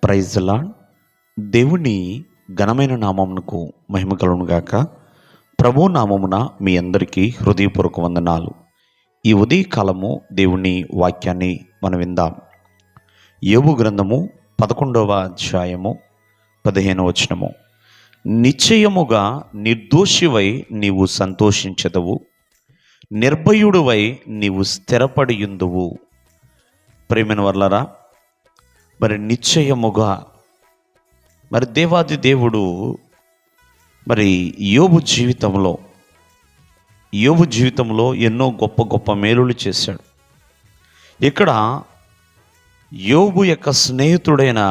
Praise the lord. దేవుని ఘనమైన నామమునకు మహిమ కలుగును గాక. ప్రభు నామమున మీ అందరికీ హృదయపూర్వక వందనాలు. ఈ ఉదయకాలము దేవుని వాక్యాన్ని మనం విందాం. యోబు గ్రంథము 11వ అధ్యాయము 15వ వచనము. నిశ్చయముగా నిర్దోషివై నీవు సంతోషించదవు, నిర్భయుడువై నీవు స్థిరపడియుందువు. ప్రేమైన వర్లరా, మరి నిశ్చయముగా దేవాది దేవుడు యోబు జీవితంలో ఎన్నో గొప్ప గొప్ప మేలులు చేశాడు. ఇక్కడ యోబు యొక్క స్నేహితుడైన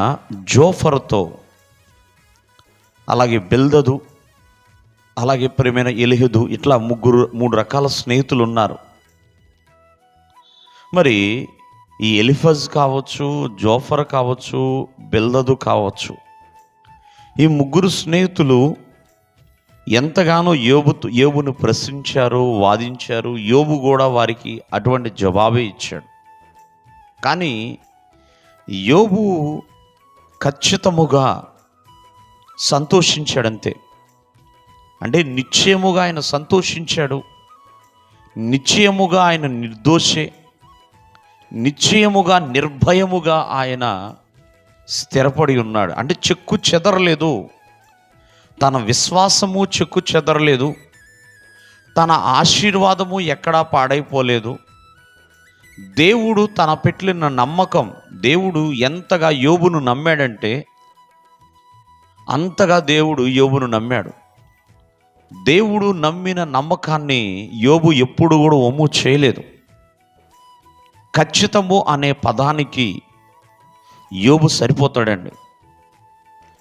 జోఫరుతో, అలాగే బిల్దదు, అలాగే ప్రియమైన ఎలిహుదు, ఇట్లా మూడు రకాల స్నేహితులు ఉన్నారు. మరి ఈ ఎలిఫజ్ కావచ్చు, జోఫర్ కావచ్చు, బిల్దదు కావచ్చు, ఈ ముగ్గురు స్నేహితులు ఎంతగానో యోబును ప్రశ్నించారు, వాదించారు. యోబు కూడా వారికి అటువంటి జవాబే ఇచ్చాడు. కానీ యోబు ఖచ్చితముగా సంతోషించాడంతే. అంటే నిశ్చయముగా ఆయన సంతోషించాడు, నిశ్చయముగా ఆయన నిర్దోషే, నిశ్చయముగా నిర్భయముగా ఆయన స్థిరపడి ఉన్నాడు. అంటే చెక్కు చెదరలేదు, తన విశ్వాసము చెక్కు చెదరలేదు, తన ఆశీర్వాదము ఎక్కడా పాడైపోలేదు. దేవుడు తన పెట్టిన నమ్మకం, దేవుడు ఎంతగా యోబును నమ్మాడంటే అంతగా దేవుడు యోబును నమ్మాడు. దేవుడు నమ్మిన నమ్మకాన్ని యోబు ఎప్పుడు కూడా వమ్ము చేయలేదు. ఖచ్చితము అనే పదానికి యోబు సరిపోతాడండి.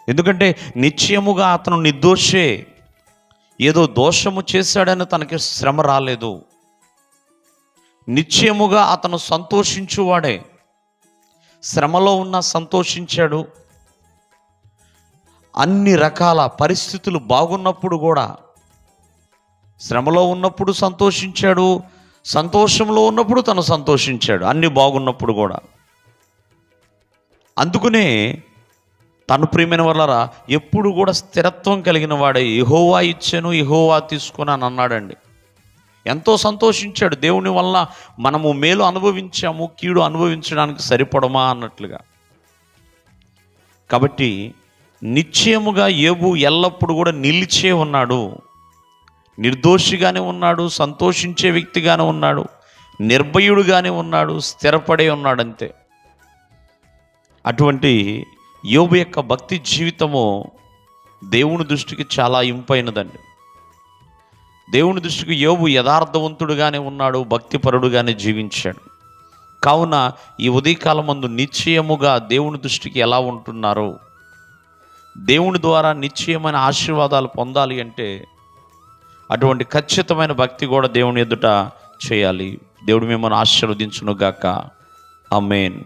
ఎందుకంటే నిశ్చయముగా అతను నిర్దోషే, ఏదో దోషము చేశాడని తనకి శ్రమ రాలేదు. నిశ్చయముగా అతను సంతోషించువాడే, శ్రమలో ఉన్న సంతోషించాడు. అన్ని రకాల పరిస్థితులు బాగున్నప్పుడు కూడా, శ్రమలో ఉన్నప్పుడు సంతోషించాడు, సంతోషంలో ఉన్నప్పుడు తను సంతోషించాడు, అన్ని బాగున్నప్పుడు కూడా. అందుకనే తను ప్రియమైన వాళ్ళరా ఎప్పుడు కూడా స్థిరత్వం కలిగిన వాడే. యెహోవా ఇచ్చెను, యెహోవా తీసుకుని అని అన్నాడండి. ఎంతో సంతోషించాడు. దేవుని వల్ల మనము మేలు అనుభవించాము, కీడు అనుభవించడానికి సరిపడమా అన్నట్లుగా. కాబట్టి నిశ్చయముగా యోబు ఎల్లప్పుడూ కూడా నిలిచే ఉన్నాడు, నిర్దోషిగానే ఉన్నాడు, సంతోషించే వ్యక్తిగానే ఉన్నాడు, నిర్భయుడుగానే ఉన్నాడు, స్థిరపడే ఉన్నాడు అంతే. అటువంటి యోబు యొక్క భక్తి జీవితము దేవుని దృష్టికి చాలా ఇంపైనదండి. దేవుని దృష్టికి యోబు యథార్థవంతుడుగానే ఉన్నాడు, భక్తిపరుడుగానే జీవించాడు. కావున ఈ ఉదయకాలం మందు నిశ్చయముగా దేవుని దృష్టికి ఎలా ఉంటున్నారో, దేవుని ద్వారా నిశ్చయమైన ఆశీర్వాదాలు పొందాలి అంటే అటువంటి ఖచ్చితమైన భక్తి కూడా దేవుని ఎదుట చేయాలి. దేవుడు మిమ్మల్ని ఆశీర్వదించును గాక. ఆమేన్.